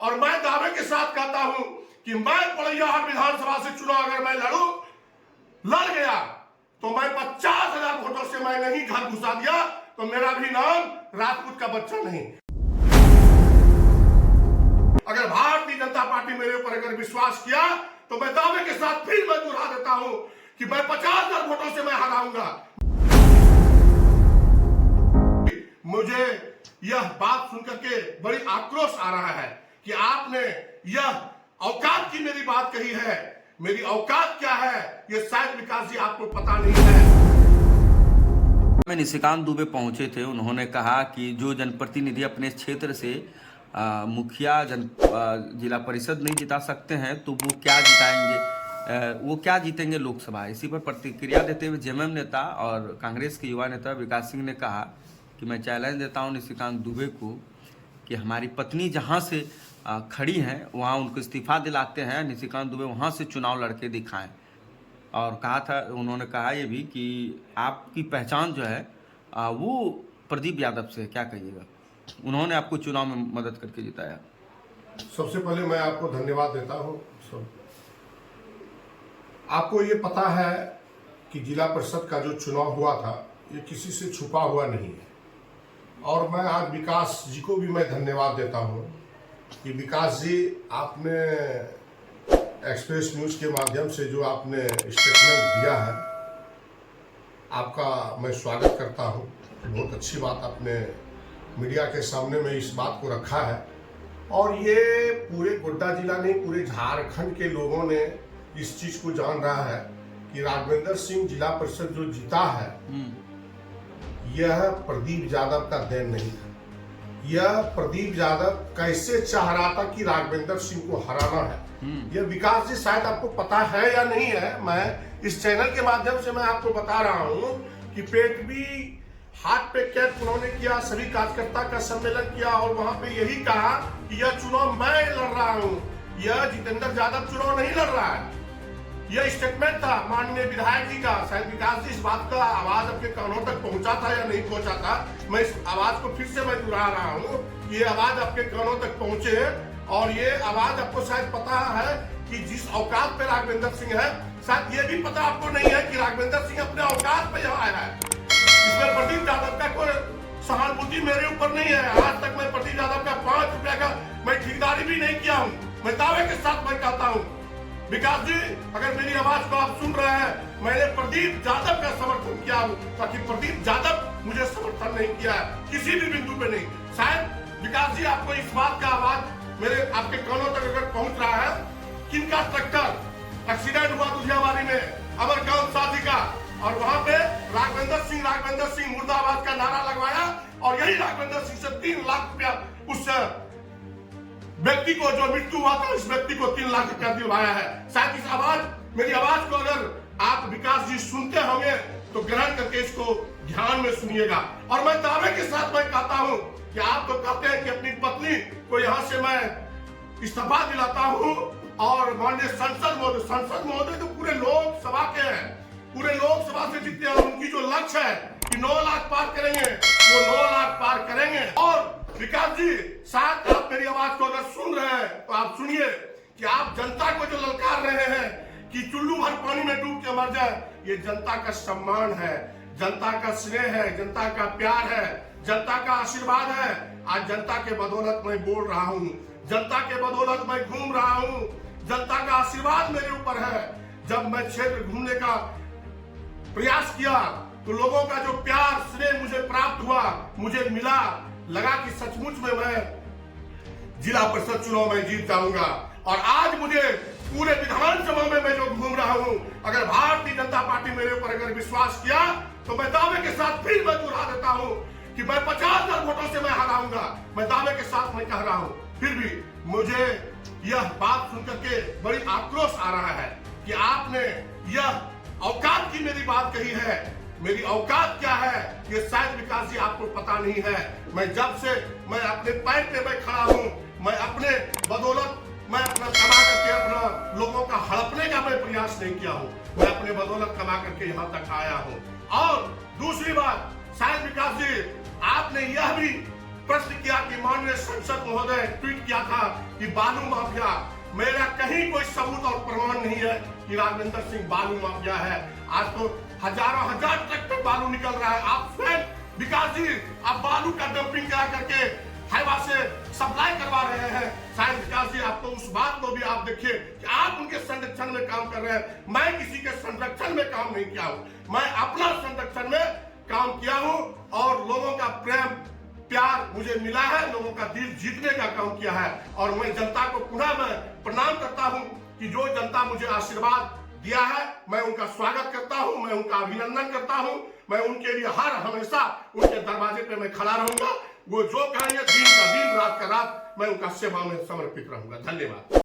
और मैं दावे के साथ कहता हूं कि मैं पोड़ैयाहाट विधानसभा से चुनाव अगर मैं लड़ गया तो मैं 50,000 वोटों से मैं नहीं घर घुसा दिया तो मेरा भी नाम राजपूत का बच्चा नहीं। अगर भारतीय जनता पार्टी मेरे ऊपर अगर विश्वास किया तो मैं दावे के साथ फिर मैं दोहरा देता हूं कि मैं 50,000 वोटों से मैं हराऊंगा। मुझे यह बात सुनकर के बड़ी आक्रोश आ रहा है कि आपने यह औकात की मेरी बात कही है। मेरी औकात क्या है ये शायद विकास जी आपको पता नहीं है। में निशिकांत दुबे पहुंचे थे, उन्होंने कहा कि जो जनप्रतिनिधि अपने क्षेत्र से मुखिया जिला परिषद नहीं जिता सकते हैं तो वो क्या जिताएंगे, वो क्या जीतेंगे लोकसभा। इसी पर प्रतिक्रिया देते हुए जेएमएम नेता और कांग्रेस के युवा नेता विकास सिंह ने कहा कि मैं चैलेंज देता हूं निशिकांत दुबे को कि हमारी पत्नी जहां से खड़ी हैं वहां उनको इस्तीफा दिलाते हैं, निशिकांत दुबे वहां से चुनाव लड़के दिखाएं। और कहा था, उन्होंने कहा ये भी कि आपकी पहचान जो है वो प्रदीप यादव से, क्या कहिएगा। उन्होंने आपको चुनाव में मदद करके जिताया। सबसे पहले मैं आपको धन्यवाद देता हूं। आपको ये पता है कि जिला परिषद का जो चुनाव हुआ था ये किसी से छुपा हुआ नहीं है और मैं आज विकास जी को भी मैं धन्यवाद देता हूं कि विकास जी आपने एक्सप्रेस न्यूज के माध्यम से जो आपने स्टेटमेंट दिया है आपका मैं स्वागत करता हूं। बहुत अच्छी बात आपने मीडिया के सामने में इस बात को रखा है और ये पूरे गोड्डा जिला नहीं पूरे झारखंड के लोगों ने इस चीज को जान रहा है कि राघवेंद्र सिंह जिला परिषद जो जीता है यह प्रदीप यादव का देन नहीं था। यह प्रदीप यादव कैसे चाह रहा था कि राघवेंद्र सिंह को हराना है। यह विकास जी शायद आपको पता है या नहीं है, मैं इस चैनल के माध्यम से मैं आपको बता रहा हूं कि पेटवी हाथ पे कैंप उन्होंने किया, सभी कार्यकर्ता का सम्मेलन किया और वहां पे यही कहा कि यह चुनाव मैं लड़ रहा हूं, यह जितेंद्र यादव चुनाव नहीं लड़ रहा है। यह स्टेटमेंट था माननीय विधायक जी का। शायद विकास जी इस बात का आवाज आपके कानों तक पहुंचा था या नहीं पहुंचा था, मैं इस आवाज को फिर से मैं दोहरा रहा हूं। ये आवाज आपके कानों तक पहुंचे और ये आवाज आपको शायद पता है कि जिस औकात पे राघवेंद्र सिंह है, शायद ये भी पता आपको नहीं है कि राघवेंद्र सिंह अपने औकात पे यहाँ आया है। इसमें प्रदीप यादव का कोई सहानुभूति मेरे ऊपर नहीं है। आज तक मैं प्रदीप यादव का 5 रुपया का मैं ठेकेदारी भी नहीं किया हूँ। मैं दावे के साथ मैं कहता हूँ विकास जी अगर मेरी आवाज को आप सुन रहे हैं, मैंने प्रदीप यादव का समर्थन किया हूँ ताकि प्रदीप यादव मुझे समर्थन नहीं किया है किसी भी बिंदु पे नहीं। शायद विकास जी आपको इस बात का आवाज मेरे आपके कानों तक अगर पहुंच रहा है, किनका ट्रैक्टर एक्सीडेंट हुआ दुधियावाड़ी में अमरकांत साथी का और वहां पे राघवेंद्र सिंह मुर्दाबाद का नारा लगवाया और यही राघवेंद्र सिंह से 3 लाख रुपया उस व्यक्ति को जो मृत्यु हुआ था इस व्यक्ति को 3 लाख रुपया दिलवाया है। शायद इस आवाज मेरी आवाज को अगर आप विकास जी सुनते होंगे तो ग्रहण करके इसको ध्यान में सुनिएगा। और मैं दावे के साथ मैं कहता हूं कि आप तो कहते हैं कि अपनी पत्नी को यहां से मैं इस्तीफा दिलाता हूं और माननीय संसद महोदय तो पूरे लोकसभा के हैं, पूरे लोकसभा से जीते हैं। उनकी जो लक्ष्य है कि 9 लाख पार करेंगे वो 9 लाख पार करेंगे। और विकास जी साथ आप मेरी आवाज को अगर सुन रहे हैं तो आप सुनिए कि आप जनता को जो ललकार रहे हैं कि चुल्लू भर पानी में डूब के मर जाए, ये जनता का सम्मान है, जनता का स्नेह है, जनता का प्यार है, जनता का आशीर्वाद है। आज जनता के बदौलत मैं बोल रहा हूँ, जनता के बदौलत मैं घूम रहा हूँ, जनता का आशीर्वाद मेरे ऊपर है। जब मैं क्षेत्र घूमने का प्रयास किया तो लोगों का जो प्यार स्नेह मुझे प्राप्त हुआ, मुझे मिला, लगा कि सचमुच में मैं जिला परिषद चुनाव में जीत जाऊंगा। और आज मुझे पूरे विधानसभा में मैं जो घूम रहा हूं, अगर भारतीय जनता पार्टी मेरे ऊपर अगर विश्वास किया तो मैं दावे के साथ फिर मैं दोहरा देता हूं कि मैं 50,000 वोटों से मैं हराऊंगा। मैं दावे के साथ मैं कह रहा हूं। फिर भी मुझे यह बात सुनकर के बड़ी आक्रोश आ रहा है कि आपने यह औकात की मेरी बात कही है। मेरी औकात क्या है ये शायद विकास जी आपको पता नहीं है। मैं जब से मैं अपने पैर पे मैं खड़ा हूं, मैं अपने बदौलत मैं अपना कमा करके अपना लोगों का हड़पने का मैं प्रयास नहीं किया हूं, मैं अपने बदौलत कमा करके यहां तक आया हूं। और दूसरी बात, शायद विकास जी आपने यह भी प्रश्न किया कि माननीय संसद महोदय ट्वीट किया था कि बालू माफिया, मेरा कहीं कोई सबूत और प्रमाण नहीं है कि राघवेंद्र सिंह बालू माफिया है। आज तो हजारों हजार ट्रक पे बालू निकल रहा है। आप स्वयं विकास जी, आप बालू का डंपिंग करा करके हाईवा से सप्लाई करवा रहे हैं। शायद विकास जी, आप तो उस बात को भी आप देखिए कि आप उनके संरक्षण में काम कर रहे हैं। मैं किसी के संरक्षण में काम नहीं किया हूँ, मैं अपना संरक्षण में काम किया हूँ और लोगों का प्रेम प्यार मुझे मिला है, लोगों का दिल जीतने का काम किया है। और मैं जनता को पुनः मैं प्रणाम करता हूं कि जो जनता मुझे आशीर्वाद दिया है, मैं उनका स्वागत करता हूं, मैं उनका अभिनंदन करता हूं। मैं उनके लिए हर हमेशा उनके दरवाजे पे मैं खड़ा रहूंगा। वो जो कहेंगे दिन का दिन, रात का रात, मैं उनका सेवा में समर्पित रहूंगा। धन्यवाद।